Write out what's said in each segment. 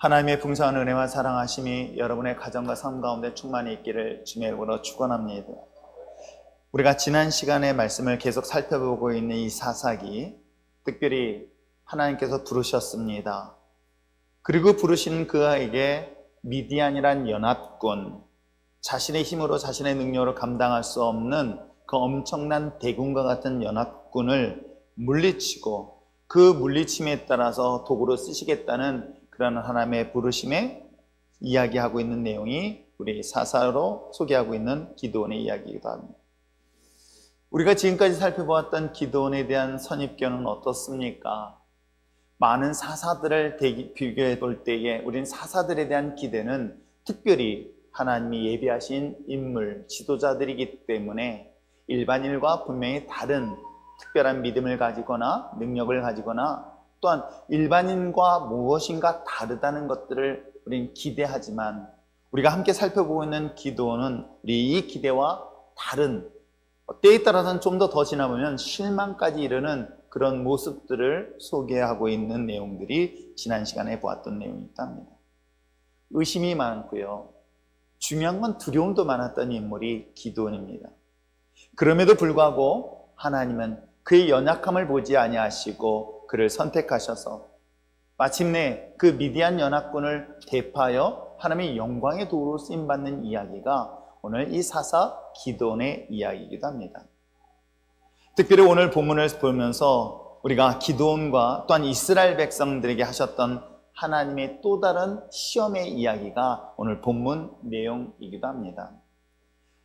하나님의 풍성한 은혜와 사랑하심이 여러분의 가정과 삶 가운데 충만히 있기를 주의 이름으로 축원합니다. 우리가 지난 시간의 말씀을 계속 살펴보고 있는 이 사사기, 특별히 하나님께서 부르셨습니다. 그리고 부르신 그에게 미디안이란 연합군, 자신의 힘으로 자신의 능력으로 감당할 수 없는 그 엄청난 대군과 같은 연합군을 물리치고 그 물리침에 따라서 도구로 쓰시겠다는 그런 하나님의 부르심에 이야기하고 있는 내용이 우리 사사로 소개하고 있는 기드온의 이야기이기도 합니다. 우리가 지금까지 살펴보았던 기드온에 대한 선입견은 어떻습니까? 많은 사사들을 비교해 볼 때에 우리는 사사들에 대한 기대는 특별히 하나님이 예비하신 인물, 지도자들이기 때문에 일반인과 분명히 다른 특별한 믿음을 가지거나 능력을 가지거나 또한 일반인과 무엇인가 다르다는 것들을 우리는 기대하지만 우리가 함께 살펴보고 있는 기드온은 우리 이 기대와 다른, 때에 따라서는 좀 더 지나보면 실망까지 이르는 그런 모습들을 소개하고 있는 내용들이 지난 시간에 보았던 내용이기도 합니다. 의심이 많고요. 중요한 건 두려움도 많았던 인물이 기드온입니다. 그럼에도 불구하고 하나님은 그의 연약함을 보지 아니하시고 그를 선택하셔서 마침내 그 미디안 연합군을 대파하여 하나님의 영광의 도구로 쓰임받는 이야기가 오늘 이 사사 기드온의 이야기이기도 합니다. 특별히 오늘 본문을 보면서 우리가 기드온과 또한 이스라엘 백성들에게 하셨던 하나님의 또 다른 시험의 이야기가 오늘 본문 내용이기도 합니다.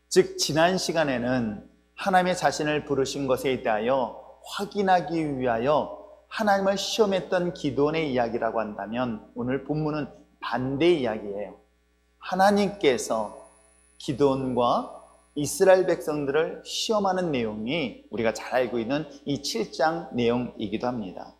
즉 지난 시간에는 하나님의 자신을 부르신 것에 대하여 확인하기 위하여 하나님을 시험했던 기드온의 이야기라고 한다면 오늘 본문은 반대 이야기예요. 하나님께서 기드온과 이스라엘 백성들을 시험하는 내용이 우리가 잘 알고 있는 이 7장 내용이기도 합니다.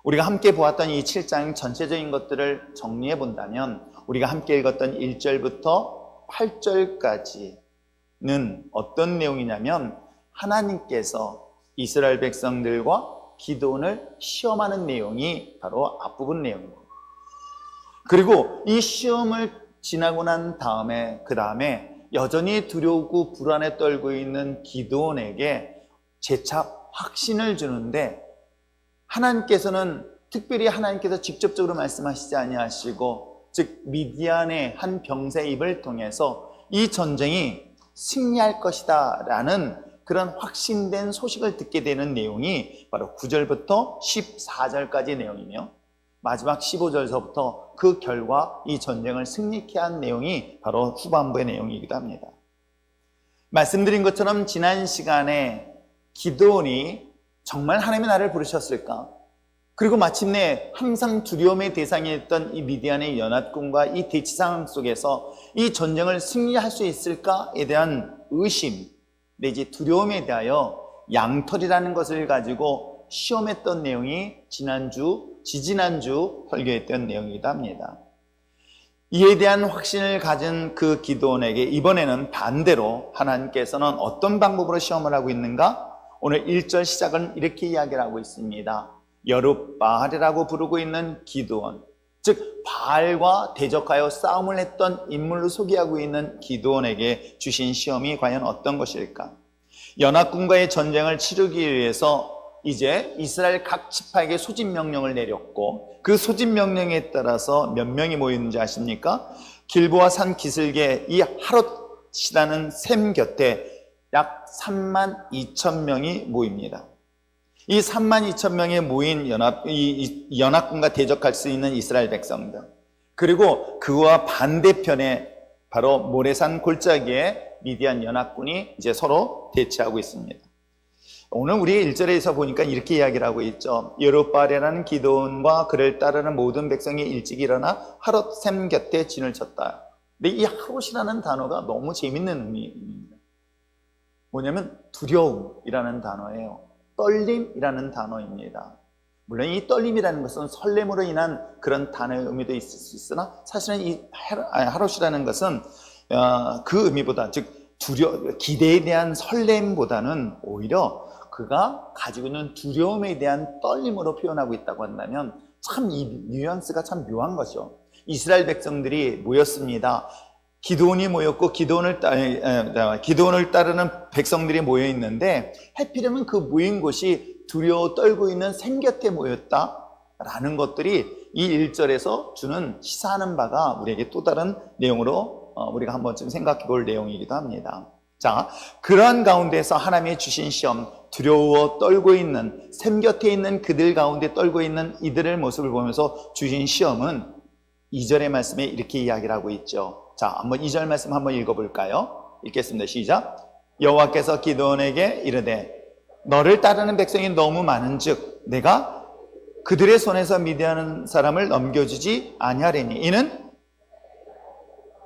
우리가 함께 보았던 이 7장 전체적인 것들을 정리해 본다면 우리가 함께 읽었던 1절부터 8절까지는 어떤 내용이냐면 하나님께서 이스라엘 백성들과 기드온을 시험하는 내용이 바로 앞부분 내용입니다. 그리고 이 시험을 지나고 난 다음에 그 다음에 여전히 두려우고 불안에 떨고 있는 기드온에게 재차 확신을 주는데 하나님께서는 특별히 하나님께서 직접적으로 말씀하시지 아니하시고 즉 미디안의 한 병사의 입을 통해서 이 전쟁이 승리할 것이다 라는 그런 확신된 소식을 듣게 되는 내용이 바로 9절부터 14절까지의 내용이며 마지막 15절서부터 그 결과 이 전쟁을 승리케 한 내용이 바로 후반부의 내용이기도 합니다. 말씀드린 것처럼 지난 시간에 기드온이 정말 하나님의 나를 부르셨을까? 그리고 마침내 항상 두려움의 대상이었던 이 미디안의 연합군과 이 대치 상황 속에서 이 전쟁을 승리할 수 있을까에 대한 의심 내지 두려움에 대하여 양털이라는 것을 가지고 시험했던 내용이 지지난주 설교했던 내용이기도 합니다. 이에 대한 확신을 가진 그 기드온에게 이번에는 반대로 하나님께서는 어떤 방법으로 시험을 하고 있는가? 오늘 1절 시작은 이렇게 이야기를 하고 있습니다. 여룻바알이라고 부르고 있는 기드온, 즉 바알과 대적하여 싸움을 했던 인물로 소개하고 있는 기드온에게 주신 시험이 과연 어떤 것일까? 연합군과의 전쟁을 치르기 위해서 이제 이스라엘 각 지파에게 소집 명령을 내렸고 그 소집 명령에 따라서 몇 명이 모였는지 아십니까? 길보아 산 기슭에 이 하롯이라는 샘 곁에 약 3만 2천 명이 모입니다. 이 3만 2천 명이 모인 연합군과 대적할 수 있는 이스라엘 백성들, 그리고 그와 반대편에 바로 모래산 골짜기에 미디안 연합군이 이제 서로 대치하고 있습니다. 오늘 우리 1절에서 보니까 이렇게 이야기를 하고 있죠. 여룻바알이라는 기드온과 그를 따르는 모든 백성이 일찍 일어나 하롯 샘 곁에 진을 쳤다. 근데 이 하롯이라는 단어가 너무 재밌는 의미입니다. 뭐냐면 두려움이라는 단어예요. 떨림이라는 단어입니다. 물론 이 떨림이라는 것은 설렘으로 인한 그런 단어의 의미도 있을 수 있으나 사실은 이 하롯이라는 것은 그 의미보다 즉 기대에 대한 설렘보다는 오히려 그가 가지고 있는 두려움에 대한 떨림으로 표현하고 있다고 한다면 참 이 뉘앙스가 참 묘한 거죠. 이스라엘 백성들이 모였습니다. 기드온이 모였고 기드온을 따르는 백성들이 모여 있는데 하필이면 그 모인 곳이 두려워 떨고 있는 샘 곁에 모였다라는 것들이 이 1절에서 주는 시사하는 바가 우리에게 또 다른 내용으로 우리가 한 번쯤 생각해 볼 내용이기도 합니다. 자, 그러한 가운데서 하나님이 주신 시험, 두려워 떨고 있는 샘 곁에 있는 그들 가운데 떨고 있는 이들의 모습을 보면서 주신 시험은 2절의 말씀에 이렇게 이야기를 하고 있죠. 자, 한번 2절 말씀 한번 읽어볼까요? 읽겠습니다. 시작. 여호와께서 기드온에게 이르되 너를 따르는 백성이 너무 많은즉 내가 그들의 손에서 미디안 사람을 넘겨주지 아니하리니 이는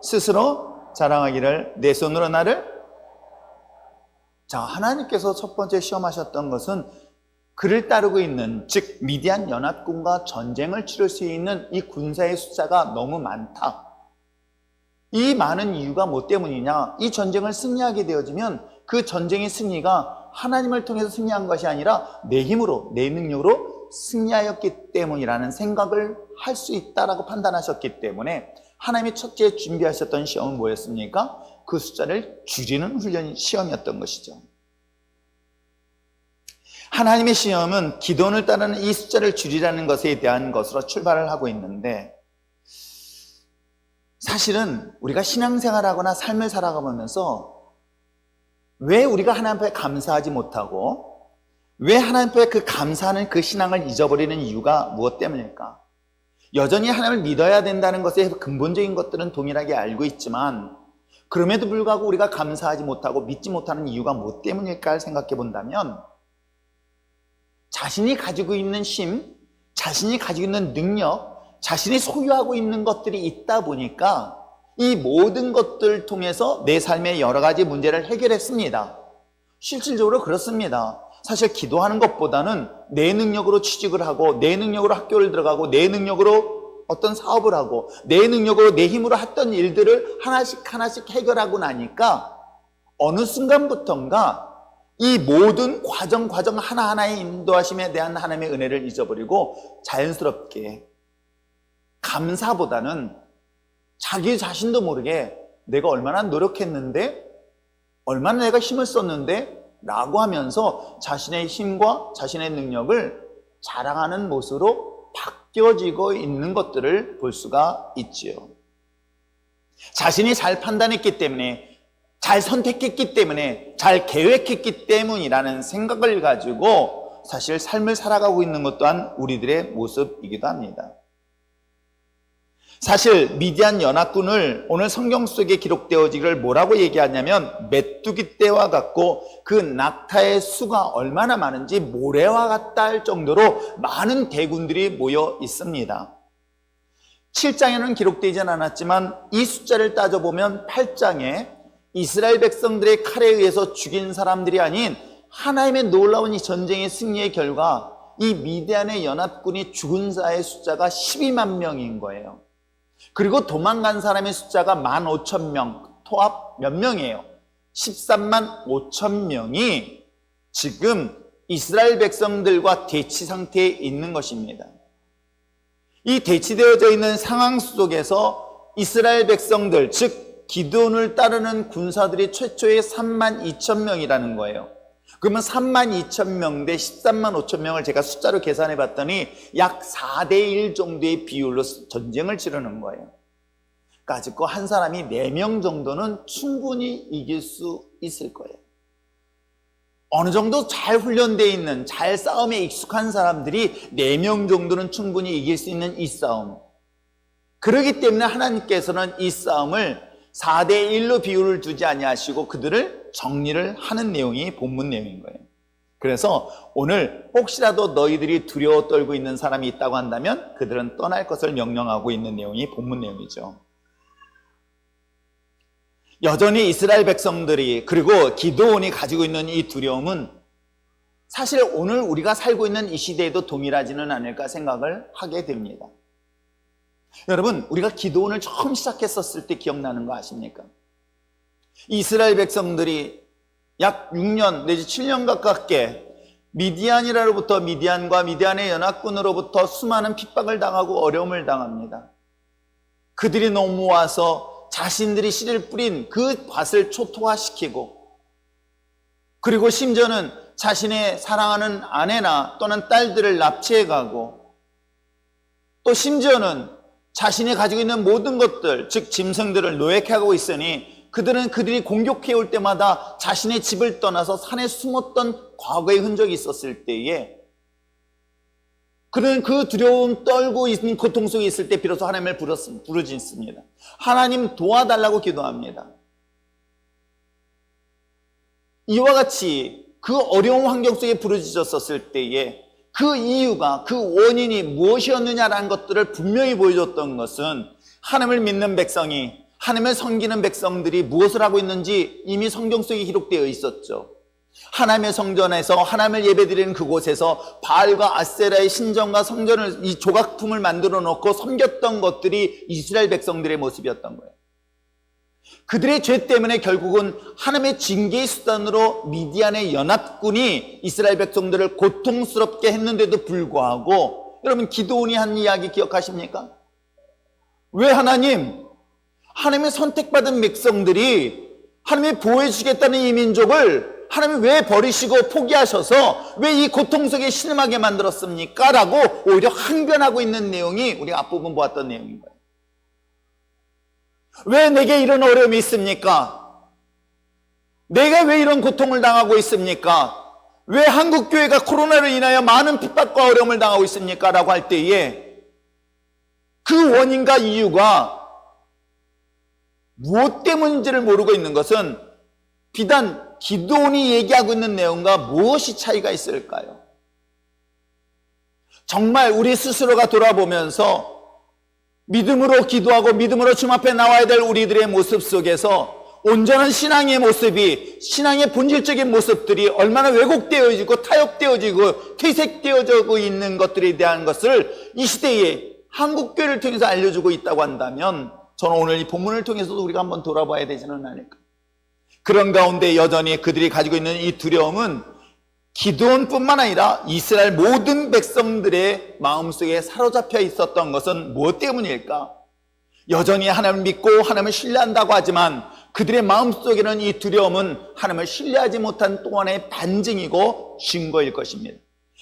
스스로 자랑하기를 내 손으로 나를. 자, 하나님께서 첫 번째 시험하셨던 것은 그를 따르고 있는, 즉 미디안 연합군과 전쟁을 치를 수 있는 이 군사의 숫자가 너무 많다. 이 많은 이유가 뭐 때문이냐? 이 전쟁을 승리하게 되어지면 그 전쟁의 승리가 하나님을 통해서 승리한 것이 아니라 내 힘으로, 내 능력으로 승리하였기 때문이라는 생각을 할 수 있다라고 판단하셨기 때문에 하나님이 첫째 준비하셨던 시험은 뭐였습니까? 그 숫자를 줄이는 훈련 시험이었던 것이죠. 하나님의 시험은 기드온을 따르는 이 숫자를 줄이라는 것에 대한 것으로 출발을 하고 있는데, 사실은 우리가 신앙생활하거나 삶을 살아가면서 왜 우리가 하나님 앞에 감사하지 못하고 왜 하나님 앞에 그 감사하는 그 신앙을 잊어버리는 이유가 무엇 때문일까? 여전히 하나님을 믿어야 된다는 것의 근본적인 것들은 동일하게 알고 있지만 그럼에도 불구하고 우리가 감사하지 못하고 믿지 못하는 이유가 무엇 때문일까 생각해 본다면, 자신이 가지고 있는 힘, 자신이 가지고 있는 능력, 자신이 소유하고 있는 것들이 있다 보니까 이 모든 것들을 통해서 내 삶의 여러 가지 문제를 해결했습니다. 실질적으로 그렇습니다. 사실 기도하는 것보다는 내 능력으로 취직을 하고 내 능력으로 학교를 들어가고 내 능력으로 어떤 사업을 하고 내 능력으로 내 힘으로 했던 일들을 하나씩 하나씩 해결하고 나니까 어느 순간부터인가 이 모든 과정 하나하나의 인도하심에 대한 하나님의 은혜를 잊어버리고 자연스럽게 감사보다는 자기 자신도 모르게 내가 얼마나 노력했는데, 얼마나 내가 힘을 썼는데 라고 하면서 자신의 힘과 자신의 능력을 자랑하는 모습으로 바뀌어지고 있는 것들을 볼 수가 있지요. 자신이 잘 판단했기 때문에, 잘 선택했기 때문에, 잘 계획했기 때문이라는 생각을 가지고 사실 삶을 살아가고 있는 것 또한 우리들의 모습이기도 합니다. 사실 미디안 연합군을 오늘 성경 속에 기록되어지기를 뭐라고 얘기하냐면 메뚜기 떼와 같고 그 낙타의 수가 얼마나 많은지 모래와 같다 할 정도로 많은 대군들이 모여 있습니다. 7장에는 기록되진 않았지만 이 숫자를 따져보면 8장에 이스라엘 백성들의 칼에 의해서 죽인 사람들이 아닌 하나님의 놀라운 이 전쟁의 승리의 결과 이 미디안의 연합군이 죽은 자의 숫자가 12만 명인 거예요. 그리고 도망간 사람의 숫자가 15,000명, 토합 몇 명이에요? 13만 5천 명이 지금 이스라엘 백성들과 대치 상태에 있는 것입니다. 이 대치되어져 있는 상황 속에서 이스라엘 백성들, 즉 기드온을 따르는 군사들이 최초의 3만 2천 명이라는 거예요. 그러면 3만 2천 명 대 13만 5천 명을 제가 숫자로 계산해 봤더니 약 4대 1 정도의 비율로 전쟁을 치르는 거예요. 그러니까 아직도 한 사람이 4명 정도는 충분히 이길 수 있을 거예요. 어느 정도 잘 훈련되어 있는, 잘 싸움에 익숙한 사람들이 4명 정도는 충분히 이길 수 있는 이 싸움. 그렇기 때문에 하나님께서는 이 싸움을 4대 1로 비율을 두지 아니하시고 그들을 정리를 하는 내용이 본문 내용인 거예요. 그래서 오늘 혹시라도 너희들이 두려워 떨고 있는 사람이 있다고 한다면 그들은 떠날 것을 명령하고 있는 내용이 본문 내용이죠. 여전히 이스라엘 백성들이, 그리고 기드온이 가지고 있는 이 두려움은 사실 오늘 우리가 살고 있는 이 시대에도 동일하지는 않을까 생각을 하게 됩니다. 여러분, 우리가 기드온을 처음 시작했었을 때 기억나는 거 아십니까? 이스라엘 백성들이 약 6년 내지 7년 가깝게 미디안이라로부터, 미디안과 미디안의 연합군으로부터 수많은 핍박을 당하고 어려움을 당합니다. 그들이 넘어와서 자신들이 씨를 뿌린 그 밭을 초토화시키고, 그리고 심지어는 자신의 사랑하는 아내나 또는 딸들을 납치해 가고, 또 심지어는 자신이 가지고 있는 모든 것들, 즉 짐승들을 노예케 하고 있으니 그들이 공격해 올 때마다 자신의 집을 떠나서 산에 숨었던 과거의 흔적이 있었을 때에, 그는 그 두려움 떨고 있는 고통 속에 있을 때 비로소 하나님을 부르짖습니다. 하나님 도와달라고 기도합니다. 이와 같이 그 어려운 환경 속에 부르짖었을 때에 그 이유가, 그 원인이 무엇이었느냐라는 것들을 분명히 보여줬던 것은, 하나님을 믿는 백성이, 하나님을 섬기는 백성들이 무엇을 하고 있는지 이미 성경 속에 기록되어 있었죠. 하나님의 성전에서 하나님을 예배드리는 그곳에서 바알과 아세라의 신전과 성전을, 이 조각품을 만들어 놓고 섬겼던 것들이 이스라엘 백성들의 모습이었던 거예요. 그들의 죄 때문에 결국은 하나님의 징계의 수단으로 미디안의 연합군이 이스라엘 백성들을 고통스럽게 했는데도 불구하고, 여러분 기드온이 한 이야기 기억하십니까? 왜 하나님의 선택받은 백성들이 하나님이 보호해 주겠다는 이 민족을 하나님이 왜 버리시고 포기하셔서 왜 이 고통 속에 신음하게 만들었습니까? 라고 오히려 항변하고 있는 내용이 우리가 앞부분 보았던 내용인 거예요. 왜 내게 이런 어려움이 있습니까? 내가 왜 이런 고통을 당하고 있습니까? 왜 한국교회가 코로나로 인하여 많은 핍박과 어려움을 당하고 있습니까? 라고 할 때에 그 원인과 이유가 무엇 때문인지를 모르고 있는 것은 비단 기드온이 얘기하고 있는 내용과 무엇이 차이가 있을까요? 정말 우리 스스로가 돌아보면서 믿음으로 기도하고 믿음으로 주님 앞에 나와야 될 우리들의 모습 속에서 온전한 신앙의 모습이, 신앙의 본질적인 모습들이 얼마나 왜곡되어지고 타협되어지고 퇴색되어지고 있는 것들에 대한 것을 이 시대에 한국교회를 통해서 알려주고 있다고 한다면, 저는 오늘 이 본문을 통해서도 우리가 한번 돌아봐야 되지는 않을까. 그런 가운데 여전히 그들이 가지고 있는 이 두려움은 기드온뿐만 아니라 이스라엘 모든 백성들의 마음속에 사로잡혀 있었던 것은 무엇 때문일까? 여전히 하나님을 믿고 하나님을 신뢰한다고 하지만 그들의 마음속에는 이 두려움은 하나님을 신뢰하지 못한 또 하나의 반증이고 증거일 것입니다.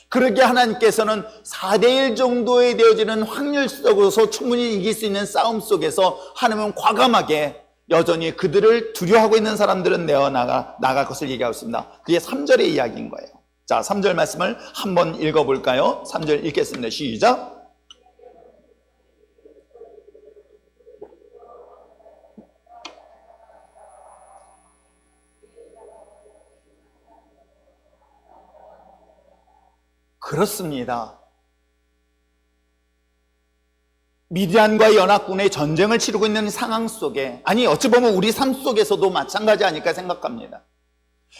그러기에 하나님께서는 4대1 정도에 되어지는 확률 속에서 충분히 이길 수 있는 싸움 속에서 하나님은 과감하게 여전히 그들을 두려워하고 있는 사람들은 나갈 것을 얘기하고 있습니다. 그게 3절의 이야기인 거예요. 자, 3절 말씀을 한번 읽어볼까요? 3절 읽겠습니다. 시작. 그렇습니다. 미디안과 연합군의 전쟁을 치르고 있는 상황 속에, 아니 어찌 보면 우리 삶 속에서도 마찬가지 아닐까 생각합니다.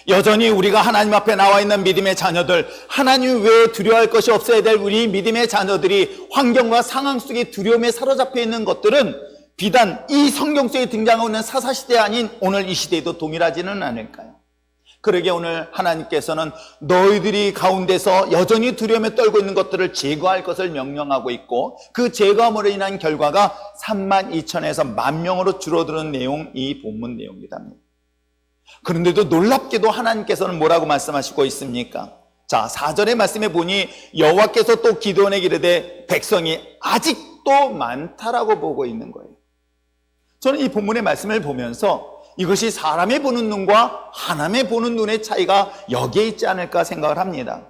여전히 우리가 하나님 앞에 나와 있는 믿음의 자녀들, 하나님 외에 두려워할 것이 없어야 될 우리 믿음의 자녀들이 환경과 상황 속에 두려움에 사로잡혀 있는 것들은 비단 이 성경 속에 등장하고 있는 사사시대 아닌 오늘 이 시대에도 동일하지는 않을까요? 그러기에 오늘 하나님께서는 너희들이 가운데서 여전히 두려움에 떨고 있는 것들을 제거할 것을 명령하고 있고, 그 제거함으로 인한 결과가 32,000에서 10,000명으로 줄어드는 내용, 이 본문 내용입니다. 그런데도 놀랍게도 하나님께서는 뭐라고 말씀하시고 있습니까? 자, 4절의 말씀에 보니 여호와께서 또 기드온에게 이르되 백성이 아직도 많다라고 보고 있는 거예요. 저는 이 본문의 말씀을 보면서 이것이 사람의 보는 눈과 하나님의 보는 눈의 차이가 여기에 있지 않을까 생각을 합니다.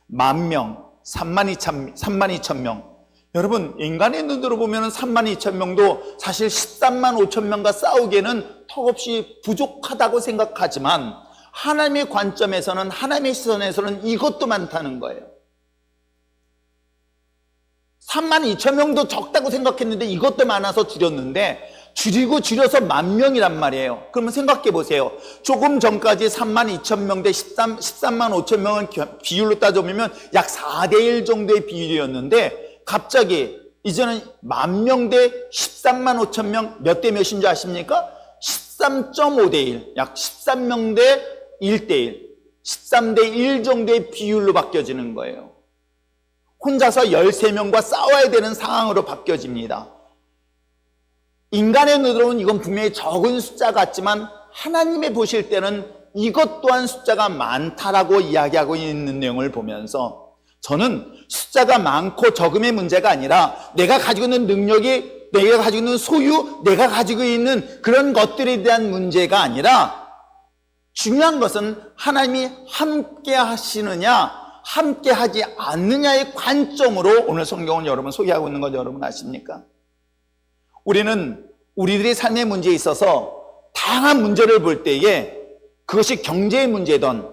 10,000명, 32,000명. 여러분, 인간의 눈으로 보면 32,000명도 사실 135,000명과 싸우기에는 턱없이 부족하다고 생각하지만 하나님의 관점에서는, 하나님의 시선에서는 이것도 많다는 거예요. 32,000명도 적다고 생각했는데 이것도 많아서 줄였는데 줄여서 10,000명이란 말이에요. 그러면 생각해 보세요. 조금 전까지 32,000명 대 135,000명을 비율로 따져보면 약 4대1 정도의 비율이었는데 갑자기 이제는 10,000명 대 135,000명 몇 대 몇인지 아십니까? 13.5대 1, 약 13명 대 1대 1, 13대 1 정도의 비율로 바뀌어지는 거예요. 혼자서 13명과 싸워야 되는 상황으로 바뀌어집니다. 인간의 눈으로는 이건 분명히 적은 숫자 같지만 하나님이 보실 때는 이것 또한 숫자가 많다라고 이야기하고 있는 내용을 보면서 저는 숫자가 많고 적음의 문제가 아니라 내가 가지고 있는 능력이, 내가 가지고 있는 소유, 내가 가지고 있는 그런 것들에 대한 문제가 아니라 중요한 것은 하나님이 함께 하시느냐 함께 하지 않느냐의 관점으로 오늘 성경은 여러분 소개하고 있는 것 여러분 아십니까? 우리는 우리들의 삶의 문제에 있어서 다양한 문제를 볼 때에 그것이 경제의 문제든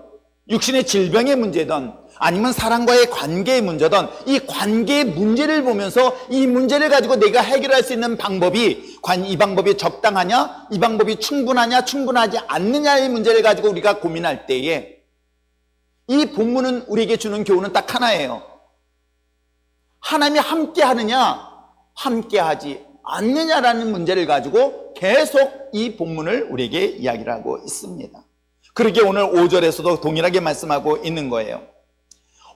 육신의 질병의 문제든 아니면 사람과의 관계의 문제든 이 관계의 문제를 보면서 이 문제를 가지고 내가 해결할 수 있는 방법이 과연 이 방법이 적당하냐, 이 방법이 충분하냐, 충분하지 않느냐의 문제를 가지고 우리가 고민할 때에 이 본문은 우리에게 주는 교훈은 딱 하나예요. 하나님이 함께 하느냐, 함께 하지 않느냐라는 문제를 가지고 계속 이 본문을 우리에게 이야기를 하고 있습니다. 그러기에 오늘 5절에서도 동일하게 말씀하고 있는 거예요.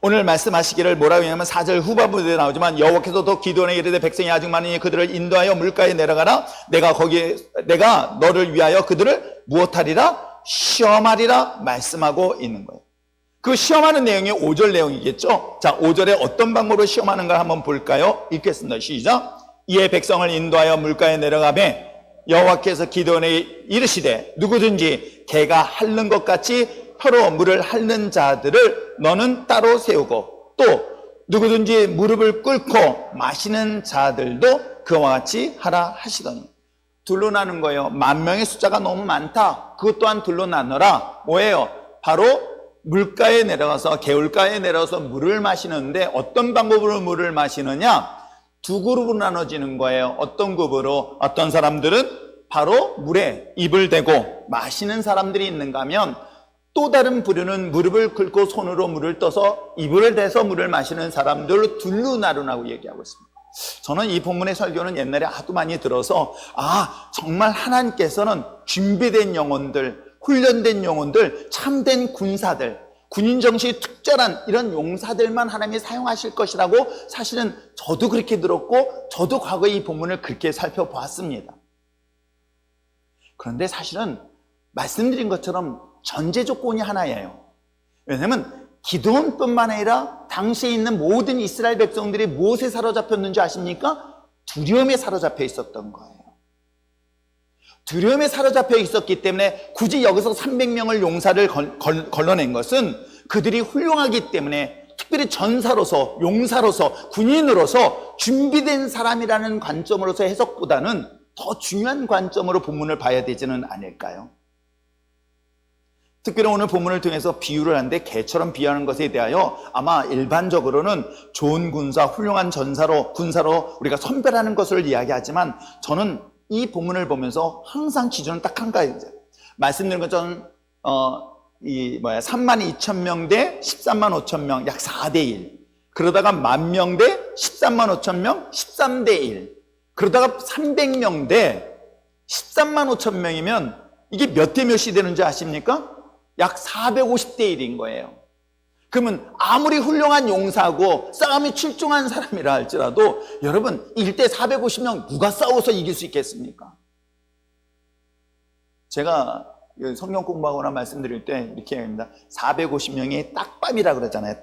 오늘 말씀하시기를 뭐라고 하냐면 4절 후반부에 나오지만 여호와께서도 기드온에게 이르되 백성이 아직 많으니 그들을 인도하여 물가에 내려가라. 내가 너를 위하여 그들을 무엇하리라? 시험하리라 말씀하고 있는 거예요. 그 시험하는 내용이 5절 내용이겠죠. 자, 5절에 어떤 방법으로 시험하는가 한번 볼까요? 읽겠습니다. 시작. 이에 백성을 인도하여 물가에 내려가매 여호와께서 기드온에게 이르시되 누구든지 개가 핥는 것 같이 혀로 물을 핥는 자들을 너는 따로 세우고 또 누구든지 무릎을 꿇고 마시는 자들도 그와 같이 하라 하시더니 둘로 나눈 거예요. 10,000명의 숫자가 너무 많다. 그것 또한 둘로 나눠라. 뭐예요? 바로 물가에 내려가서 개울가에 내려가서 물을 마시는데 어떤 방법으로 물을 마시느냐? 두 그룹으로 나눠지는 거예요. 어떤 그룹으로? 어떤 사람들은 바로 물에 입을 대고 마시는 사람들이 있는가 하면 또 다른 부류는 무릎을 꿇고 손으로 물을 떠서 입을 대서 물을 마시는 사람들로 둘로 나누라고 얘기하고 있습니다. 저는 이 본문의 설교는 옛날에 하도 많이 들어서 정말 하나님께서는 준비된 영혼들, 훈련된 영혼들, 참된 군사들, 군인 정신이 특별한 이런 용사들만 하나님이 사용하실 것이라고 사실은 저도 그렇게 들었고 저도 과거에 이 본문을 그렇게 살펴보았습니다. 그런데 사실은 말씀드린 것처럼 전제 조건이 하나예요. 왜냐하면 기드온뿐만 아니라 당시에 있는 모든 이스라엘 백성들이 무엇에 사로잡혔는지 아십니까? 두려움에 사로잡혀 있었던 거예요. 두려움에 사로잡혀 있었기 때문에 굳이 여기서 300명을 용사를 걸러낸 것은 그들이 훌륭하기 때문에 특별히 전사로서, 용사로서, 군인으로서 준비된 사람이라는 관점으로서 해석보다는 더 중요한 관점으로 본문을 봐야 되지는 않을까요? 특별히 오늘 본문을 통해서 비유를 하는데 개처럼 비유하는 것에 대하여 아마 일반적으로는 좋은 군사, 훌륭한 군사로 우리가 선별하는 것을 이야기하지만 저는 이 본문을 보면서 항상 기준은 딱 한 가지예요. 말씀드린 것처럼 32,000명 대 13만 5천명 약 4대1 그러다가 10,000명 대 13만 5천명 13대1 그러다가 300명 대 13만 5천명이면 이게 몇 대 몇이 되는지 아십니까? 약 450대 1인 거예요. 그러면 아무리 훌륭한 용사고 싸움이 출중한 사람이라 할지라도 여러분 1대 450명 누가 싸워서 이길 수 있겠습니까? 제가 성경 공부하거나 말씀드릴 때 이렇게 합니다. 450명이 딱밤이라고 그러잖아요.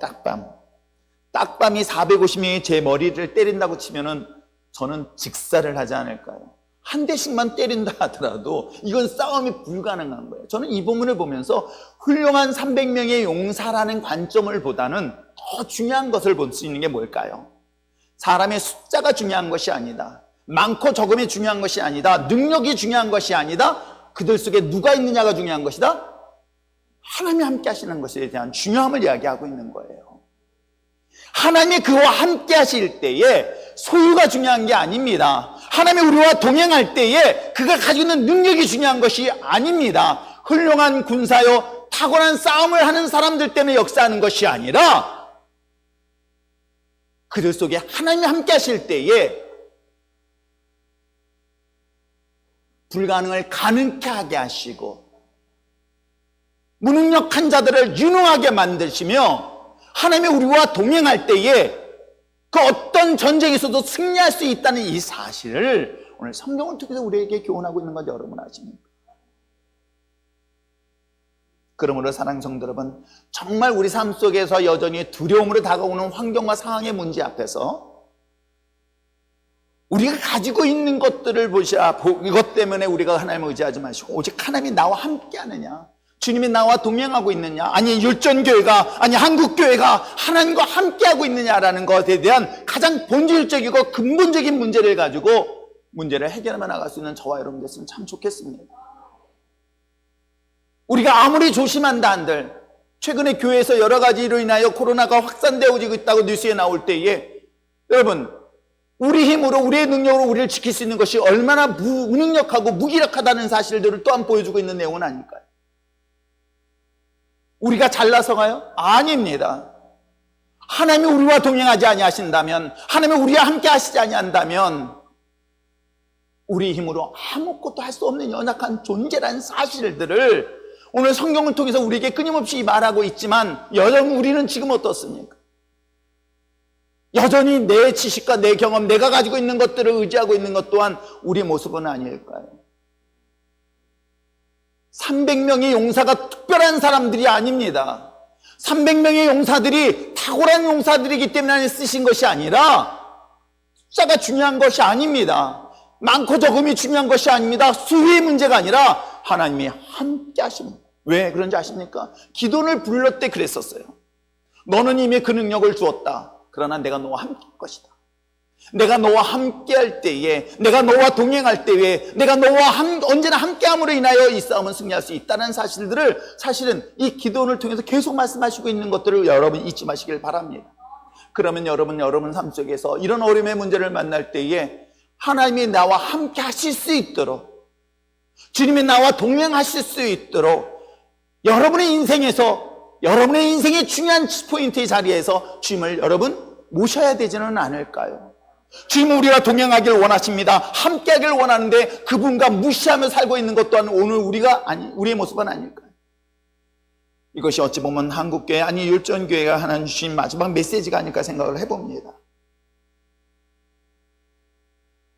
딱밤이 450명이 제 머리를 때린다고 치면은 저는 직사를 하지 않을까요? 한 대씩만 때린다 하더라도 이건 싸움이 불가능한 거예요. 저는 이 본문을 보면서 훌륭한 300명의 용사라는 관점을 보다는 더 중요한 것을 볼 수 있는 게 뭘까요? 사람의 숫자가 중요한 것이 아니다. 많고 적음이 중요한 것이 아니다. 능력이 중요한 것이 아니다. 그들 속에 누가 있느냐가 중요한 것이다. 하나님이 함께 하시는 것에 대한 중요함을 이야기하고 있는 거예요. 하나님이 그와 함께 하실 때에 소유가 중요한 게 아닙니다. 하나님이 우리와 동행할 때에 그가 가지고 있는 능력이 중요한 것이 아닙니다. 훌륭한 군사요 탁월한 싸움을 하는 사람들 때문에 역사하는 것이 아니라 그들 속에 하나님이 함께 하실 때에 불가능을 가능케 하게 하시고 무능력한 자들을 유능하게 만드시며 하나님이 우리와 동행할 때에 그 어떤 전쟁에서도 승리할 수 있다는 이 사실을 오늘 성경을 통해서 우리에게 교훈하고 있는 것 여러분 아십니까? 그러므로 사랑하는 성도 여러분, 정말 우리 삶 속에서 여전히 두려움으로 다가오는 환경과 상황의 문제 앞에서 우리가 가지고 있는 것들을 보시라. 이것 때문에 우리가 하나님을 의지하지 마시고 오직 하나님이 나와 함께 하느냐, 주님이 나와 동행하고 있느냐, 아니 율전교회가, 아니 한국교회가 하나님과 함께하고 있느냐라는 것에 대한 가장 본질적이고 근본적인 문제를 가지고 문제를 해결하며 나갈 수 있는 저와 여러분 됐으면 참 좋겠습니다. 우리가 아무리 조심한다 한들 최근에 교회에서 여러 가지로 인하여 코로나가 확산되고 있다고 뉴스에 나올 때에 여러분, 우리 힘으로 우리의 능력으로 우리를 지킬 수 있는 것이 얼마나 무능력하고 무기력하다는 사실들을 또한 보여주고 있는 내용은 아닐까요? 우리가 잘나서가요? 아닙니다. 하나님이 우리와 동행하지 아니하신다면, 하나님이 우리와 함께 하시지 아니한다면 우리 힘으로 아무것도 할 수 없는 연약한 존재라는 사실들을 오늘 성경을 통해서 우리에게 끊임없이 말하고 있지만 여전히 우리는 지금 어떻습니까? 여전히 내 지식과 내 경험, 내가 가지고 있는 것들을 의지하고 있는 것 또한 우리 모습은 아닐까요? 300명의 용사가 특별한 사람들이 아닙니다. 300명의 용사들이 탁월한 용사들이기 때문에 쓰신 것이 아니라 숫자가 중요한 것이 아닙니다. 많고 적음이 중요한 것이 아닙니다. 수의 문제가 아니라 하나님이 함께 하십니다. 왜 그런지 아십니까? 기도를 부를 때 그랬었어요. 너는 이미 그 능력을 주었다. 그러나 내가 너와 함께 할 것이다. 내가 너와 함께 할 때에, 내가 너와 동행할 때에, 내가 너와 언제나 함께함으로 인하여 이 싸움은 승리할 수 있다는 사실들을 사실은 이 기도를 통해서 계속 말씀하시고 있는 것들을 여러분 잊지 마시길 바랍니다. 그러면 여러분 삶 속에서 이런 어려움의 문제를 만날 때에 하나님이 나와 함께 하실 수 있도록, 주님이 나와 동행하실 수 있도록 여러분의 인생에서, 여러분의 인생의 중요한 포인트의 자리에서 주님을 여러분 모셔야 되지는 않을까요? 주님은 우리와 동행하길 원하십니다. 함께하길 원하는데 그분과 무시하며 살고 있는 것 또한 오늘 우리의 모습은 아닐까요? 이것이 어찌 보면 한국교회, 아니 율전교회가 하나님 주신 마지막 메시지가 아닐까 생각을 해봅니다.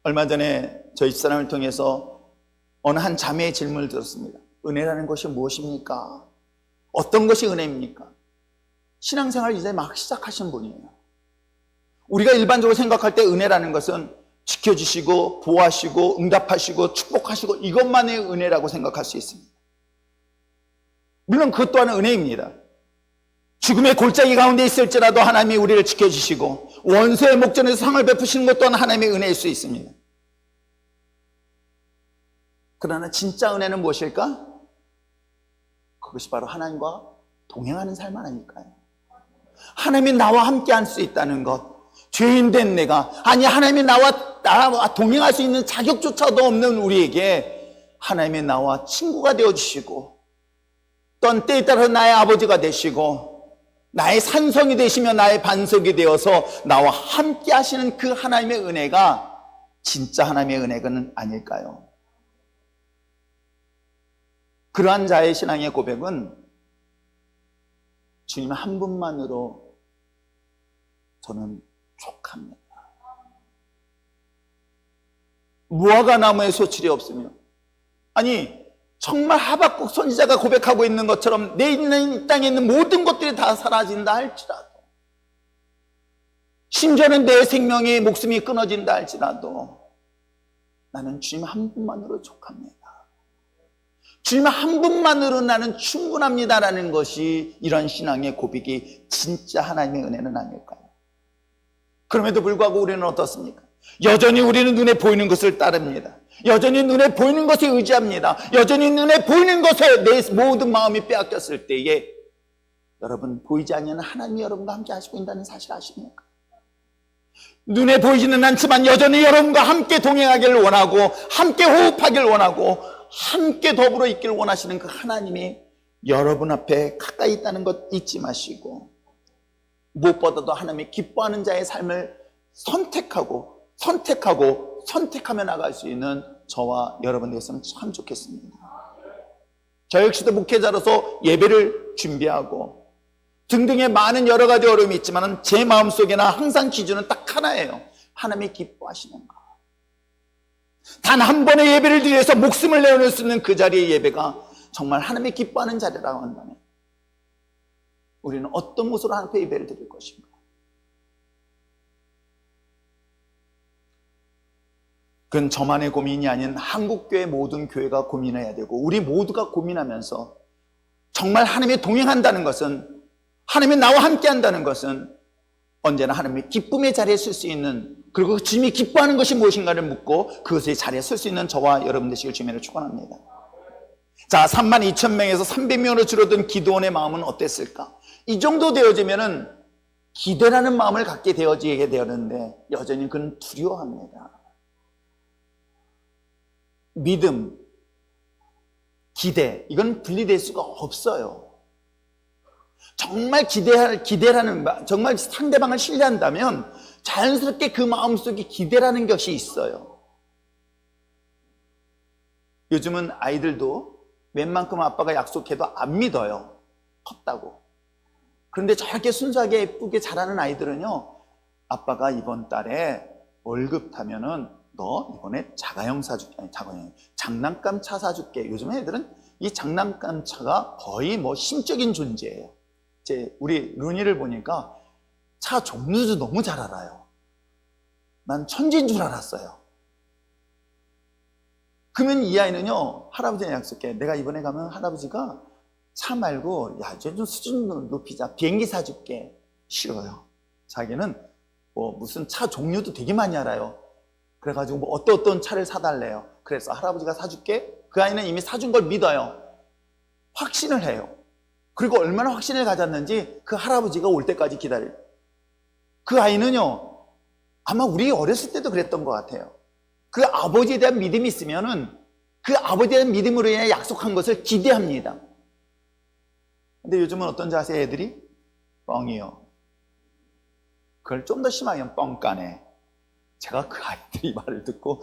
얼마 전에 저희 집사람을 통해서 어느 한 자매의 질문을 들었습니다. 은혜라는 것이 무엇입니까? 어떤 것이 은혜입니까? 신앙생활을 이제 막 시작하신 분이에요. 우리가 일반적으로 생각할 때 은혜라는 것은 지켜주시고 보호하시고 응답하시고 축복하시고 이것만의 은혜라고 생각할 수 있습니다. 물론 그것 또한 은혜입니다. 죽음의 골짜기 가운데 있을지라도 하나님이 우리를 지켜주시고 원수의 목전에서 상을 베푸시는 것 또한 하나님의 은혜일 수 있습니다. 그러나 진짜 은혜는 무엇일까? 그것이 바로 하나님과 동행하는 삶 아닐까요? 하나님이 나와 함께 할 수 있다는 것, 죄인된 내가, 아니 하나님이 나와 동행할 수 있는 자격조차도 없는 우리에게 하나님이 나와 친구가 되어주시고 또한 때에 따라 나의 아버지가 되시고 나의 산성이 되시며 나의 반석이 되어서 나와 함께 하시는 그 하나님의 은혜가 진짜 하나님의 은혜는 아닐까요? 그러한 자의 신앙의 고백은 주님 한 분만으로 저는 족합니다. 무화과 나무에 소출이 없으며, 아니 정말 하박국 선지자가 고백하고 있는 것처럼 내 있는 이 땅에 있는 모든 것들이 다 사라진다 할지라도, 심지어는 내 생명의 목숨이 끊어진다 할지라도 나는 주님 한 분만으로 족합니다. 주님 한 분만으로 나는 충분합니다라는 것이 이런 신앙의 고백이 진짜 하나님의 은혜는 아닐까요? 그럼에도 불구하고 우리는 어떻습니까? 여전히 우리는 눈에 보이는 것을 따릅니다. 여전히 눈에 보이는 것에 의지합니다. 여전히 눈에 보이는 것에 내 모든 마음이 빼앗겼을 때에 여러분, 보이지 않는 하나님이 여러분과 함께 하시고 있다는 사실 아십니까? 눈에 보이지는 않지만 여전히 여러분과 함께 동행하기를 원하고 함께 호흡하기를 원하고 함께 더불어 있기를 원하시는 그 하나님이 여러분 앞에 가까이 있다는 것 잊지 마시고, 무엇보다도 하나님이 기뻐하는 자의 삶을 선택하며 나갈 수 있는 저와 여러분 되었으면 참 좋겠습니다. 저 역시도 목회자로서 예배를 준비하고 등등의 많은 여러 가지 어려움이 있지만 제 마음속에나 항상 기준은 딱 하나예요. 하나님이 기뻐하시는 것. 단 한 번의 예배를 드리기 위해서 목숨을 내어놓을 수 있는 그 자리의 예배가 정말 하나님이 기뻐하는 자리라고 한다면 우리는 어떤 모습으로 하나님 앞에 예배를 드릴 것인가? 그건 저만의 고민이 아닌 한국교회 모든 교회가 고민해야 되고 우리 모두가 고민하면서 정말 하나님이 동행한다는 것은, 하나님이 나와 함께 한다는 것은 언제나 하나님의 기쁨의 자리에 설 수 있는, 그리고 주님이 기뻐하는 것이 무엇인가를 묻고 그것의 자리에 설 수 있는 저와 여러분 되시길 주님으로 축원합니다. 자, 32,000명에서 300명으로 줄어든 기드온의 마음은 어땠을까? 이 정도 되어지면은 기대라는 마음을 갖게 되어지게 되었는데 여전히 그는 두려워합니다. 믿음, 기대, 이건 분리될 수가 없어요. 정말 기대라는, 정말 상대방을 신뢰한다면 자연스럽게 그 마음속에 기대라는 것이 있어요. 요즘은 아이들도 웬만큼 아빠가 약속해도 안 믿어요. 컸다고. 그런데 저렇게 순수하게 예쁘게 자라는 아이들은요, 아빠가 이번 달에 월급 타면은 너 이번에 자가용 사줄게. 아니, 자가용, 장난감 차 사줄게. 요즘 애들은 이 장난감 차가 거의 뭐 심적인 존재예요. 우리 루니를 보니까 차 종류도 너무 잘 알아요. 난 천재인 줄 알았어요. 그러면 이 아이는요, 할아버지한테 약속해. 내가 이번에 가면 할아버지가 차 말고, 야, 이제 좀 수준 높이자. 비행기 사줄게. 싫어요. 자기는 뭐 무슨 차 종류도 되게 많이 알아요. 그래가지고 뭐 어떤 차를 사달래요. 그래서 할아버지가 사줄게. 그 아이는 이미 사준 걸 믿어요. 확신을 해요. 그리고 얼마나 확신을 가졌는지 그 할아버지가 올 때까지 기다려요. 그 아이는요, 아마 우리 어렸을 때도 그랬던 것 같아요. 그 아버지에 대한 믿음이 있으면은 그 아버지에 대한 믿음으로 인해 약속한 것을 기대합니다. 근데 요즘은 어떤지 아세요, 애들이? 뻥이요. 그걸 좀 더 심하게 하면 뻥까네. 제가 그 아이들이 말을 듣고,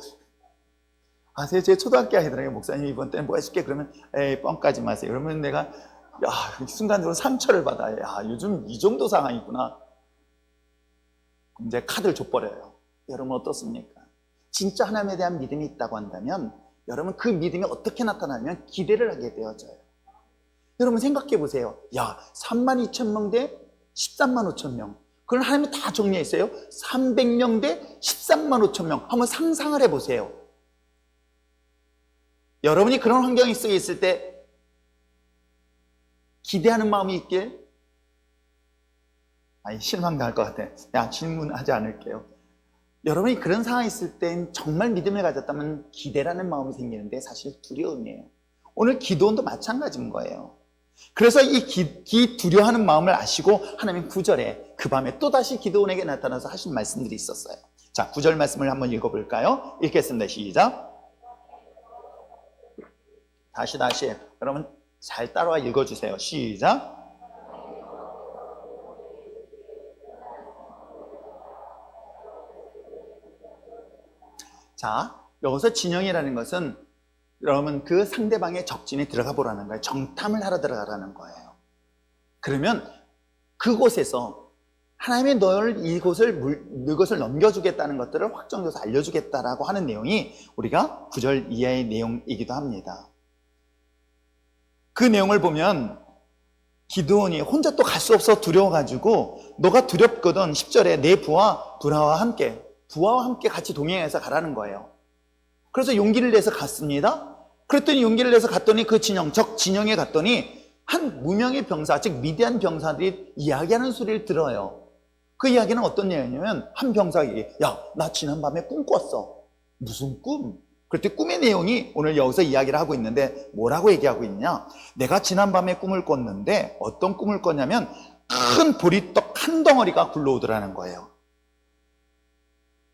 아세요? 제 초등학교 아이들에게 목사님 이번 때는 뭐 해줄게? 그러면 에이, 뻥까지 마세요. 그러면 내가, 야, 순간적으로 상처를 받아요. 야, 요즘 이 정도 상황이구나. 그럼 이제 카드를 줘버려요. 여러분 어떻습니까? 진짜 하나님에 대한 믿음이 있다고 한다면 여러분 그 믿음이 어떻게 나타나면 기대를 하게 되어져요. 여러분 생각해 보세요. 야, 32,000명 대 13만 5천 명. 그걸 하나님이 다 정리했어요. 300명 대 13만 5천 명. 한번 상상을 해보세요. 여러분이 그런 환경 속에 있을 때 기대하는 마음이 있길? 아니, 실망당할 것 같아. 야, 질문하지 않을게요. 여러분이 그런 상황에 있을 땐 정말 믿음을 가졌다면 기대라는 마음이 생기는데 사실 두려움이에요. 오늘 기도원도 마찬가지인 거예요. 그래서 이 두려워하는 마음을 아시고 하나님 9절에 그 밤에 또다시 기드온에게 나타나서 하신 말씀들이 있었어요. 자, 9절 말씀을 한번 읽어볼까요? 읽겠습니다. 시작. 다시 여러분 잘 따라와 읽어주세요. 시작. 자, 여기서 진영이라는 것은 여러분 그 상대방의 적진에 들어가 보라는 거예요. 정탐을 하러 들어가라는 거예요. 그러면 그곳에서 하나님이 너를 이것을 넘겨주겠다는 것들을 확정져서 알려주겠다라고 하는 내용이 우리가 9절 이하의 내용이기도 합니다. 그 내용을 보면 기드온이 혼자 또 갈 수 없어 두려워가지고 너가 두렵거든 10절에 내 부하와 함께 같이 동행해서 가라는 거예요. 그래서 용기를 내서 갔습니다. 그랬더니 용기를 내서 갔더니 그 적 진영에 갔더니 한 무명의 병사, 즉 미디안 병사들이 이야기하는 소리를 들어요. 그 이야기는 어떤 내용이냐면 한 병사가 얘기해. 야, 나 지난밤에 꿈 꿨어. 무슨 꿈? 그랬더니 꿈의 내용이 오늘 여기서 이야기를 하고 있는데 뭐라고 얘기하고 있냐? 내가 지난밤에 꿈을 꿨는데 어떤 꿈을 꿨냐면 큰 보리떡 한 덩어리가 굴러오더라는 거예요.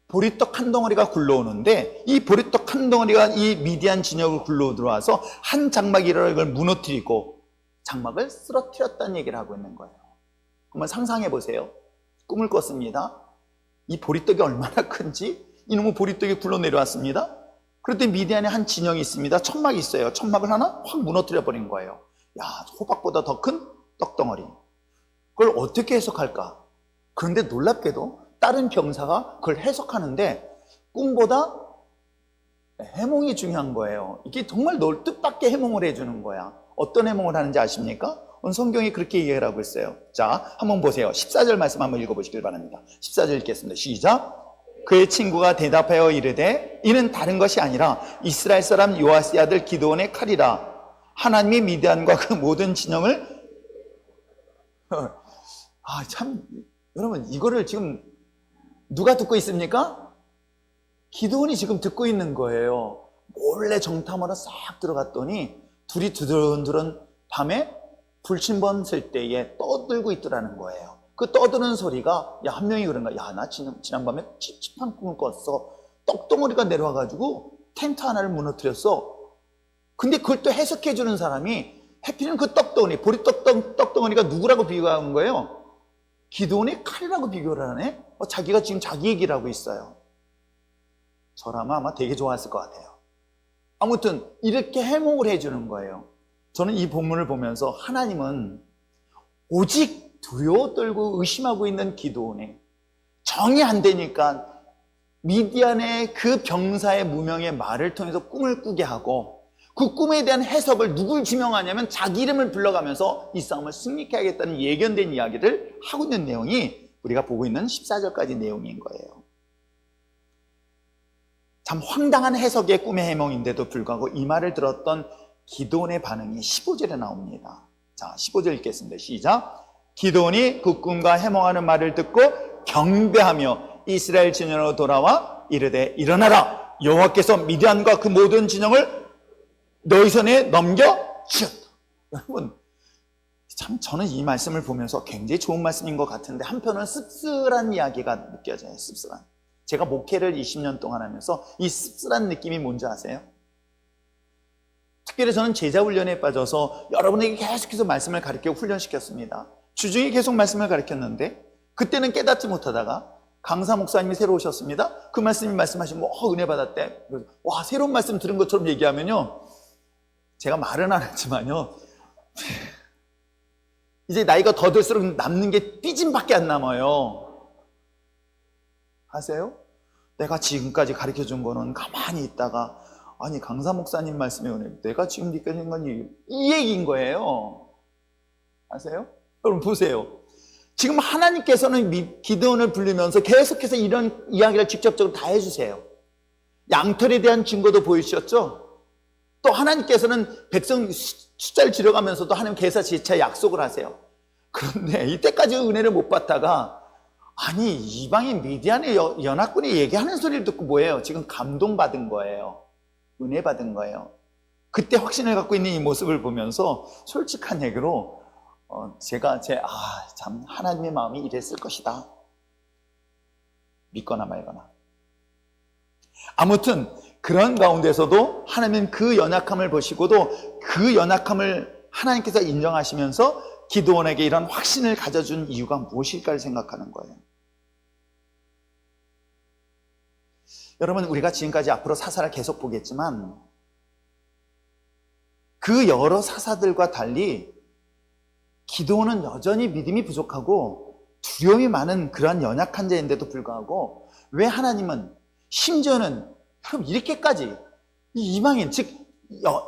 보리떡 한 덩어리가 굴러오는데 이 보리떡 한 덩어리가 이 미디안 진영을 굴러 들어와서 한 장막이라는 이걸 무너뜨리고 장막을 쓰러뜨렸다는 얘기를 하고 있는 거예요. 한번 상상해 보세요. 꿈을 꿨습니다. 이 보리떡이 얼마나 큰지 이놈의 보리떡이 굴러 내려왔습니다. 그랬더니 미디안에 한 진영이 있습니다. 천막이 있어요. 천막을 하나 확 무너뜨려 버린 거예요. 야, 호박보다 더 큰 떡덩어리. 그걸 어떻게 해석할까? 그런데 놀랍게도 다른 병사가 그걸 해석하는데 꿈보다 해몽이 중요한 거예요. 이게 정말 널 뜻밖의 해몽을 해주는 거야. 어떤 해몽을 하는지 아십니까? 오늘 성경이 그렇게 이해를 하고 있어요. 자, 한번 보세요. 14절 말씀 한번 읽어보시길 바랍니다. 14절 읽겠습니다. 시작. 그의 친구가 대답하여 이르되 이는 다른 것이 아니라 이스라엘 사람 요아스의 아들 기드온의 칼이라. 하나님이 미디안과 그 모든 진영을 참 여러분, 이거를 지금 누가 듣고 있습니까? 기드온이 지금 듣고 있는 거예요. 몰래 정탐하러 싹 들어갔더니 둘이 두런두런 밤에 불침번 쓸 때에 떠들고 있더라는 거예요. 그 떠드는 소리가, 야, 한 명이 그런 거야. 야, 나 지난밤에 찝찝한 꿈을 꿨어. 떡덩어리가 내려와가지고 텐트 하나를 무너뜨렸어. 근데 그걸 또 해석해 주는 사람이 해피는 그 떡덩어리, 보리 떡덩어리가 누구라고 비교하는 거예요? 기드온의 칼이라고 비교를 하네? 자기가 지금 자기 얘기를 하고 있어요. 저라면 아마 되게 좋아했을 것 같아요. 아무튼 이렇게 해몽을 해주는 거예요. 저는 이 본문을 보면서 하나님은 오직 두려워 떨고 의심하고 있는 기드온에 정이 안 되니까 미디안의 그 병사의 무명의 말을 통해서 꿈을 꾸게 하고, 그 꿈에 대한 해석을 누굴 지명하냐면 자기 이름을 불러가면서 이 싸움을 승리케 하겠다는 예견된 이야기를 하고 있는 내용이 우리가 보고 있는 14절까지 내용인 거예요. 참 황당한 해석의 꿈의 해몽인데도 불구하고 이 말을 들었던 기드온의 반응이 15절에 나옵니다. 자, 15절 읽겠습니다. 시작. 기드온이 그 꿈과 해몽하는 말을 듣고 경배하며 이스라엘 진영으로 돌아와 이르되 일어나라, 여호와께서 미디안과 그 모든 진영을 너희 손에 넘겨주셨다. 여러분, 참 저는 이 말씀을 보면서 굉장히 좋은 말씀인 것 같은데 한편은 씁쓸한 이야기가 느껴져요. 씁쓸한. 제가 목회를 20년 동안 하면서 이 씁쓸한 느낌이 뭔지 아세요? 특별히 저는 제자 훈련에 빠져서 여러분에게 계속해서 말씀을 가르쳐 훈련시켰습니다. 주중에 계속 말씀을 가르쳤는데 그때는 깨닫지 못하다가 강사 목사님이 새로 오셨습니다. 그 말씀이 말씀하시면 은혜 받았대. 와, 새로운 말씀 들은 것처럼 얘기하면요, 제가 말은 안 했지만요, 이제 나이가 더 들수록 남는 게 삐짐밖에 안 남아요. 아세요? 내가 지금까지 가르쳐준 거는 가만히 있다가, 아니 강사 목사님 말씀에 오네, 내가 지금 느껴진 건 이 얘기인 거예요. 아세요? 여러분 보세요. 지금 하나님께서는 기드온을 부르면서 계속해서 이런 이야기를 직접적으로 다 해주세요. 양털에 대한 증거도 보여주셨죠? 또 하나님께서는 백성 숫자를 줄여가면서도 하나님 계사 재차 약속을 하세요. 그런데 이때까지 은혜를 못 받다가, 아니 이방인 미디안의 연합군이 얘기하는 소리를 듣고 뭐예요? 지금 감동받은 거예요. 은혜 받은 거예요. 그때 확신을 갖고 있는 이 모습을 보면서 솔직한 얘기로 제가 참 하나님의 마음이 이랬을 것이다, 믿거나 말거나. 아무튼 그런 가운데서도 하나님은 그 연약함을 보시고도 그 연약함을 하나님께서 인정하시면서 기드온에게 이런 확신을 가져준 이유가 무엇일까를 생각하는 거예요. 여러분, 우리가 지금까지 앞으로 사사를 계속 보겠지만 그 여러 사사들과 달리 기드온은 여전히 믿음이 부족하고 두려움이 많은 그러한 연약한 자인데도 불구하고 왜 하나님은 심지어는 이렇게까지 이 이방인, 즉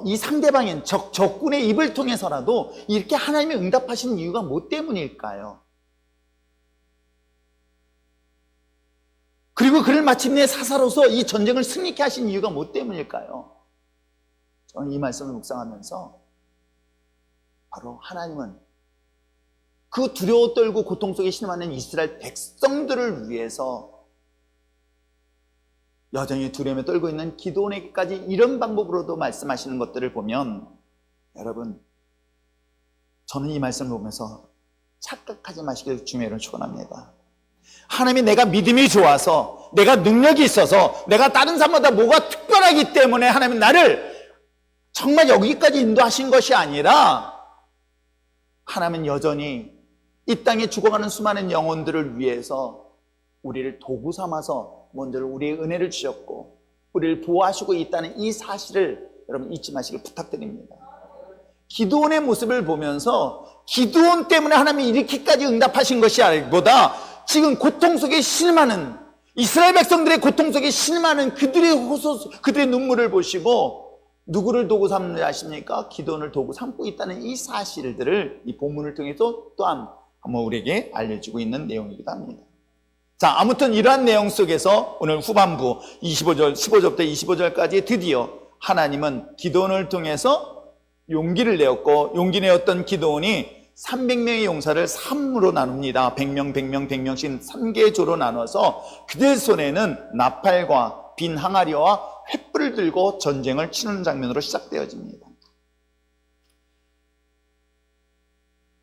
이 상대방인 적군의 입을 통해서라도 이렇게 하나님이 응답하시는 이유가 뭐 때문일까요? 그리고 그를 마침내 사사로서 이 전쟁을 승리케 하신 이유가 뭐 때문일까요? 저는 이 말씀을 묵상하면서 바로 하나님은 그 두려워 떨고 고통 속에 신음하는 이스라엘 백성들을 위해서 여전히 두려움에 떨고 있는 기드온에게까지 이런 방법으로도 말씀하시는 것들을 보면, 여러분, 저는 이 말씀을 보면서 착각하지 마시길 주님으로 축원합니다. 하나님이 내가 믿음이 좋아서, 내가 능력이 있어서, 내가 다른 사람보다 뭐가 특별하기 때문에 하나님은 나를 정말 여기까지 인도하신 것이 아니라, 하나님은 여전히 이 땅에 죽어가는 수많은 영혼들을 위해서 우리를 도구 삼아서 먼저 우리의 은혜를 주셨고 우리를 보호하시고 있다는 이 사실을 여러분 잊지 마시길 부탁드립니다. 기드온의 모습을 보면서 기드온 때문에 하나님이 이렇게까지 응답하신 것이 아니보다 지금 고통 속에 신음하는 이스라엘 백성들의 고통 속에 실망하는 그들의 눈물을 보시고 누구를 도구 삼는지 아십니까? 기도원을 도구 삼고 있다는 이 사실들을 이 본문을 통해서 또한 한번 우리에게 알려주고 있는 내용이기도 합니다. 자, 아무튼 이러한 내용 속에서 오늘 후반부 15절부터 25절까지 드디어 하나님은 기도원을 통해서 용기를 내었고, 용기 내었던 기도원이 300명의 용사를 3으로 나눕니다. 100명, 100명, 100명씩 3개의 조로 나눠서 그들 손에는 나팔과 빈 항아리와 횃불을 들고 전쟁을 치는 장면으로 시작되어집니다.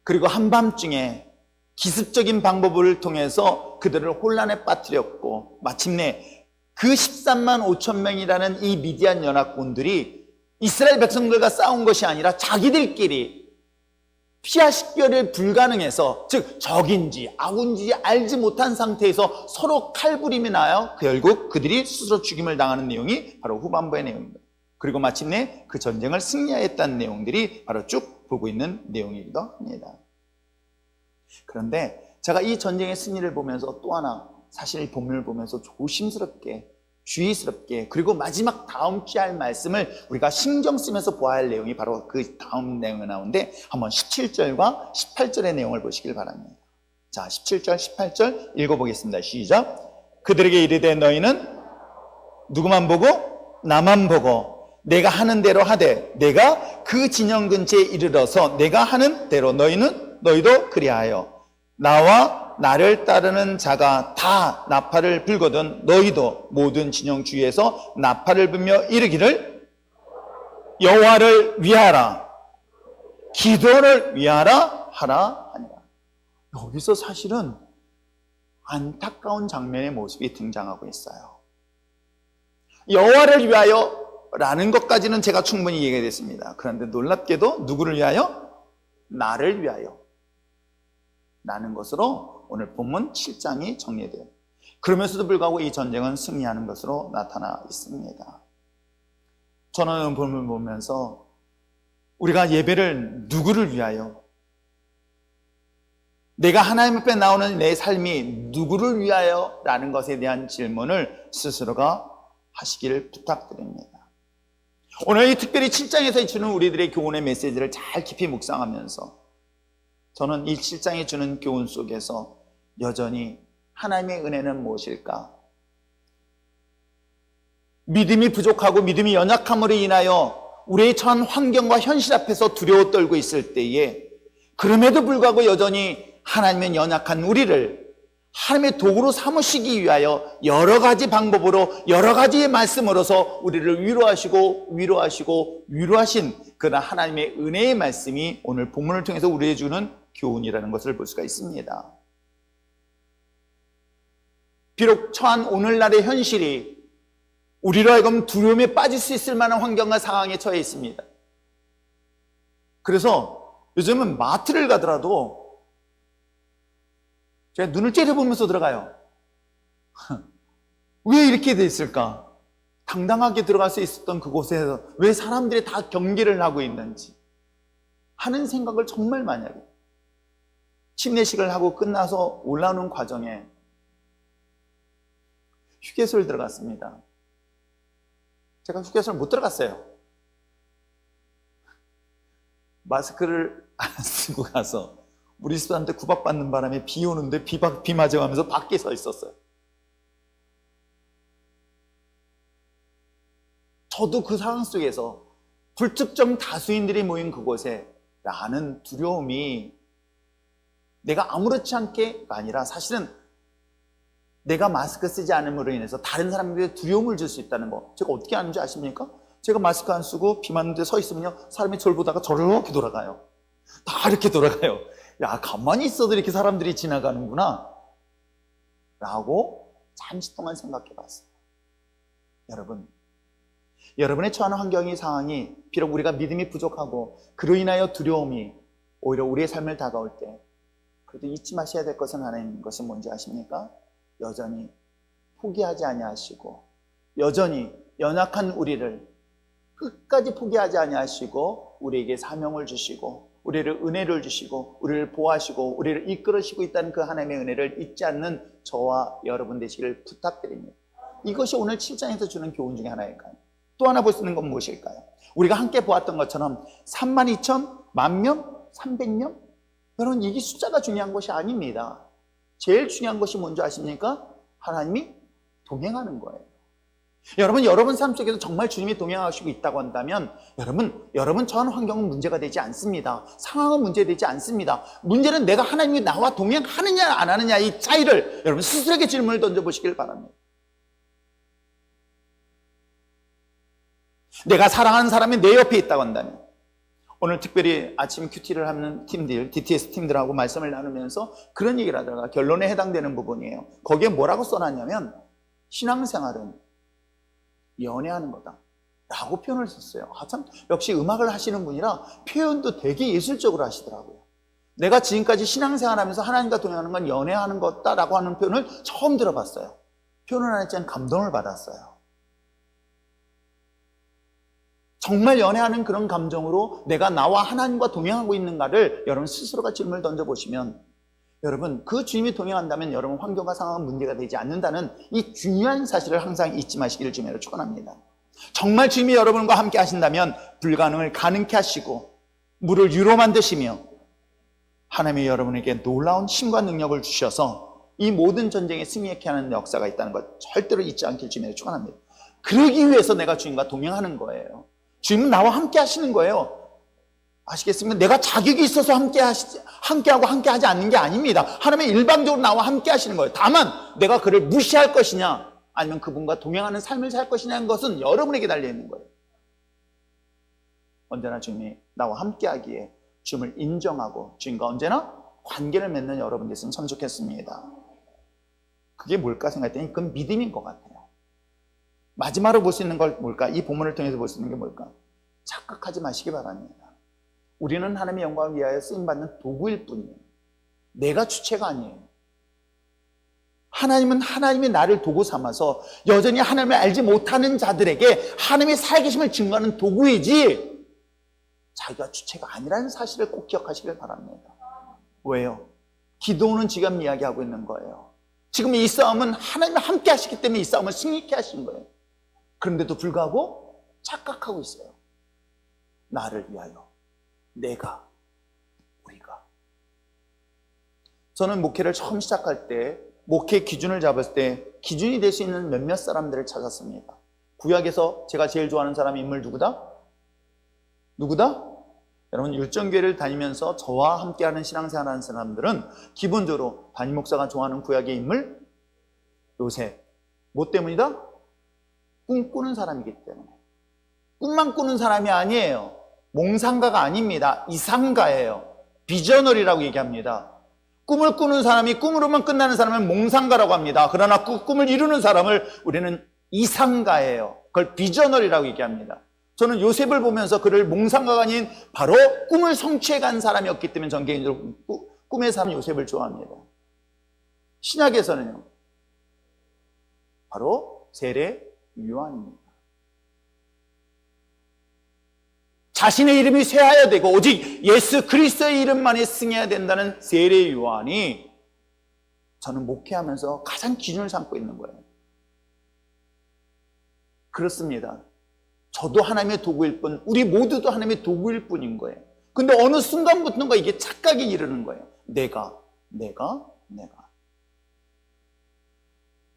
그리고 한밤중에 기습적인 방법을 통해서 그들을 혼란에 빠뜨렸고, 마침내 그 13만 5천 명이라는 이 미디안 연합군들이 이스라엘 백성들과 싸운 것이 아니라 자기들끼리 피하 식별이 불가능해서, 즉 적인지 악인지 알지 못한 상태에서 서로 칼부림이 나요. 결국 그들이 스스로 죽임을 당하는 내용이 바로 후반부의 내용입니다. 그리고 마침내 그 전쟁을 승리하였다는 내용들이 바로 쭉 보고 있는 내용이기도 합니다. 그런데 제가 이 전쟁의 승리를 보면서 또 하나 사실 이 본문을 보면서 조심스럽게, 주의스럽게, 그리고 마지막 다음 주에 할 말씀을 우리가 신경 쓰면서 보아야 할 내용이 바로 그 다음 내용에 나오는데, 한번 17절과 18절의 내용을 보시길 바랍니다. 자, 17절, 18절 읽어보겠습니다. 시작. 그들에게 이르되 너희는 누구만 보고? 나만 보고 내가 하는 대로 하되, 내가 그 진영 근처에 이르러서 내가 하는 대로 너희도 그리하여 나와 나를 따르는 자가 다 나팔을 불거든 너희도 모든 진영 주위에서 나팔을 불며 이르기를 여호와를 위하라, 기도를 위하라 하라 하니라. 여기서 사실은 안타까운 장면의 모습이 등장하고 있어요. 여호와를 위하여 라는 것까지는 제가 충분히 이해가 됐습니다. 그런데 놀랍게도 누구를 위하여? 나를 위하여 라는 것으로 오늘 본문 7장이 정리돼요. 그러면서도 불구하고 이 전쟁은 승리하는 것으로 나타나 있습니다. 저는 본문을 보면서 우리가 예배를 누구를 위하여, 내가 하나님 앞에 나오는 내 삶이 누구를 위하여 라는 것에 대한 질문을 스스로가 하시기를 부탁드립니다. 오늘 이 특별히 7장에서 주는 우리들의 교훈의 메시지를 잘 깊이 묵상하면서 저는 이 7장이 주는 교훈 속에서 여전히 하나님의 은혜는 무엇일까? 믿음이 부족하고 믿음이 연약함으로 인하여 우리의 처한 환경과 현실 앞에서 두려워 떨고 있을 때에, 그럼에도 불구하고 여전히 하나님은 연약한 우리를 하나님의 도구로 삼으시기 위하여 여러 가지 방법으로, 여러 가지의 말씀으로서 우리를 위로하신 그러나 하나님의 은혜의 말씀이 오늘 본문을 통해서 우리에게 주는 교훈이라는 것을 볼 수가 있습니다. 비록 처한 오늘날의 현실이 우리로 하여금 두려움에 빠질 수 있을 만한 환경과 상황에 처해 있습니다. 그래서 요즘은 마트를 가더라도 제가 눈을 째려보면서 들어가요. 왜 이렇게 돼 있을까? 당당하게 들어갈 수 있었던 그곳에서 왜 사람들이 다 경계를 하고 있는지 하는 생각을 정말 많이 하고, 침례식을 하고 끝나서 올라오는 과정에 휴게소를 들어갔습니다. 제가 휴게소를 못 들어갔어요. 마스크를 안 쓰고 가서 우리 집사한테 구박받는 바람에 비 오는데 비 맞아가면서 밖에 서 있었어요. 저도 그 상황 속에서 불특정 다수인들이 모인 그곳에 라는 두려움이 내가 아무렇지 않게가 아니라 사실은 내가 마스크 쓰지 않음으로 인해서 다른 사람들에게 두려움을 줄 수 있다는 거, 제가 어떻게 아는지 아십니까? 제가 마스크 안 쓰고 비 맞는데 서 있으면요, 사람이 저를 보다가 저를 이렇게 돌아가요. 다 이렇게 돌아가요. 야, 가만히 있어도 이렇게 사람들이 지나가는구나 라고 잠시 동안 생각해 봤어요. 여러분의 처한 환경이, 상황이 비록 우리가 믿음이 부족하고 그로 인하여 두려움이 오히려 우리의 삶을 다가올 때, 그래도 잊지 마셔야 될 것은 하나인 것은 뭔지 아십니까? 여전히 포기하지 아니하시고, 여전히 연약한 우리를 끝까지 포기하지 아니하시고 우리에게 사명을 주시고 우리를 은혜를 주시고 우리를 보호하시고 우리를 이끌으시고 있다는 그 하나님의 은혜를 잊지 않는 저와 여러분 되시기를 부탁드립니다. 이것이 오늘 7장에서 주는 교훈 중에 하나일까요? 또 하나 볼 수 있는 건 무엇일까요? 우리가 함께 보았던 것처럼 32,000, 10,000명, 300명? 여러분, 이게 숫자가 중요한 것이 아닙니다. 제일 중요한 것이 뭔지 아십니까? 하나님이 동행하는 거예요. 여러분 삶 속에서 정말 주님이 동행하시고 있다고 한다면 여러분 처한 환경은 문제가 되지 않습니다. 상황은 문제되지 않습니다. 문제는 내가 하나님이 나와 동행하느냐 안 하느냐 이 차이를 여러분 스스로에게 질문을 던져보시길 바랍니다. 내가 사랑하는 사람이 내 옆에 있다고 한다면, 오늘 특별히 아침 큐티를 하는 팀들, DTS 팀들하고 말씀을 나누면서 그런 얘기를 하다가 결론에 해당되는 부분이에요. 거기에 뭐라고 써놨냐면 신앙생활은 연애하는 거다 라고 표현을 썼어요. 참 역시 음악을 하시는 분이라 표현도 되게 예술적으로 하시더라고요. 내가 지금까지 신앙생활 하면서 하나님과 동행하는 건 연애하는 거다 라고 하는 표현을 처음 들어봤어요. 표현을 하니까 감동을 받았어요. 정말 연애하는 그런 감정으로 내가 나와 하나님과 동행하고 있는가를 여러분 스스로가 질문을 던져보시면, 여러분 그 주님이 동행한다면 여러분 환경과 상황은 문제가 되지 않는다는 이 중요한 사실을 항상 잊지 마시기를 주님으로 축원합니다. 정말 주님이 여러분과 함께 하신다면 불가능을 가능케 하시고 물을 유로 만드시며 하나님이 여러분에게 놀라운 힘과 능력을 주셔서 이 모든 전쟁에 승리케 하는 역사가 있다는 것 절대로 잊지 않길 주님으로 축원합니다. 그러기 위해서 내가 주님과 동행하는 거예요. 주님은 나와 함께 하시는 거예요. 아시겠습니까? 내가 자격이 있어서 함께하고 함께하지 않는 게 아닙니다. 하나님은 일방적으로 나와 함께 하시는 거예요. 다만 내가 그를 무시할 것이냐 아니면 그분과 동행하는 삶을 살 것이냐는 것은 여러분에게 달려있는 거예요. 언제나 주님이 나와 함께하기에 주님을 인정하고 주님과 언제나 관계를 맺는 여러분 됐으면 참 좋겠습니다. 그게 뭘까 생각했더니 그건 믿음인 것 같아요. 마지막으로 볼 수 있는 걸 뭘까? 이 본문을 통해서 볼 수 있는 게 뭘까? 착각하지 마시기 바랍니다. 우리는 하나님의 영광을 위하여 쓰임받는 도구일 뿐이에요. 내가 주체가 아니에요. 하나님은 하나님이 나를 도구 삼아서 여전히 하나님을 알지 못하는 자들에게 하나님의 살아계심을 증거하는 도구이지 자기가 주체가 아니라는 사실을 꼭 기억하시길 바랍니다. 왜요? 기도는 지금 이야기하고 있는 거예요. 지금 이 싸움은 하나님이 함께 하시기 때문에 이 싸움을 승리케 하신 거예요. 그런데도 불구하고 착각하고 있어요. 나를 위하여, 내가, 우리가. 저는 목회를 처음 시작할 때 목회 기준을 잡았을 때 기준이 될 수 있는 몇몇 사람들을 찾았습니다. 구약에서 제가 제일 좋아하는 사람 인물 누구다? 여러분 율정교회를 다니면서 저와 함께하는 신앙생활하는 사람들은 기본적으로 담임 목사가 좋아하는 구약의 인물 요셉. 뭐 때문이다? 꿈꾸는 사람이기 때문에. 꿈만 꾸는 사람이 아니에요. 몽상가가 아닙니다. 이상가예요. 비저널이라고 얘기합니다. 꿈을 꾸는 사람이 꿈으로만 끝나는 사람을 몽상가라고 합니다. 그러나 꿈을 이루는 사람을 우리는 이상가예요. 그걸 비저널이라고 얘기합니다. 저는 요셉을 보면서 그를 몽상가가 아닌 바로 꿈을 성취해간 사람이었기 때문에 전 개인적으로 꿈의 사람 요셉을 좋아합니다. 신약에서는요, 바로 세례 요한입니다. 자신의 이름이 쇠하여야 되고 오직 예수 그리스도의 이름만이 승해야 된다는 세례 요한이 저는 목회하면서 가장 기준을 삼고 있는 거예요. 그렇습니다. 저도 하나님의 도구일 뿐, 우리 모두도 하나님의 도구일 뿐인 거예요. 근데 어느 순간부터인가 이게 착각이 이르는 거예요. 내가.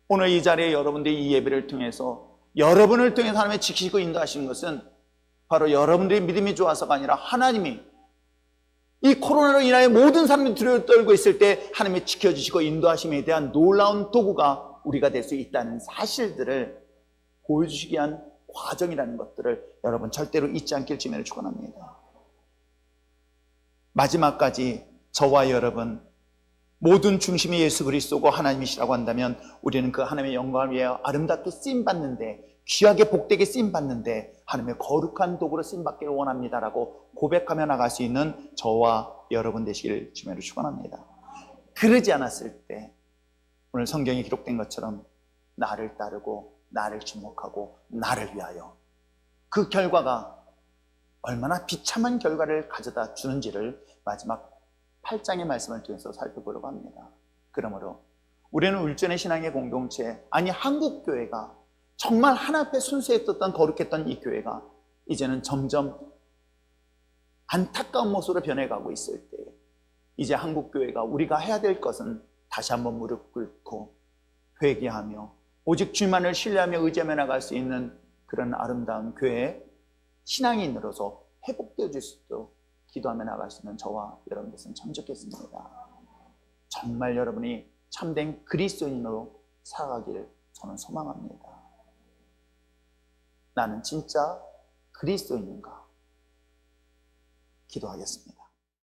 오늘 이 자리에 여러분들이 이 예배를 통해서 여러분을 통해서 하나님의 지키시고 인도하신 것은 바로 여러분들의 믿음이 좋아서가 아니라 하나님이 이 코로나로 인하여 모든 사람들이 두려워 떨고 있을 때 하나님이 지켜주시고 인도하심에 대한 놀라운 도구가 우리가 될 수 있다는 사실들을 보여주시기 위한 과정이라는 것들을 여러분 절대로 잊지 않길 주님을 축원합니다. 마지막까지 저와 여러분 모든 중심이 예수 그리스도고 하나님이시라고 한다면 우리는 그 하나님의 영광을 위하여 아름답게 쓰임받는데, 귀하게 복되게 쓰임받는데 하나님의 거룩한 도구로 쓰임받기를 원합니다라고 고백하며 나갈 수 있는 저와 여러분 되시기를 주님으로 축원합니다. 그러지 않았을 때 오늘 성경에 기록된 것처럼 나를 따르고 나를 주목하고 나를 위하여, 그 결과가 얼마나 비참한 결과를 가져다 주는지를 마지막 8장의 말씀을 통해서 살펴보려고 합니다. 그러므로 우리는 울전의 신앙의 공동체, 아니 한국교회가 정말 하나 앞에 순수했었던 거룩했던 이 교회가 이제는 점점 안타까운 모습으로 변해가고 있을 때, 이제 한국교회가 우리가 해야 될 것은 다시 한번 무릎 꿇고 회개하며 오직 주만을 신뢰하며 의지하며 나갈 수 있는 그런 아름다운 교회 신앙인으로서 회복되어 줄 수 있도록 기도하며 나갈 수 있는 저와 여러분 됐으면 참 좋겠습니다. 정말 여러분이 참된 그리스도인으로 살아가기를 저는 소망합니다. 나는 진짜 그리스도인인가? 기도하겠습니다.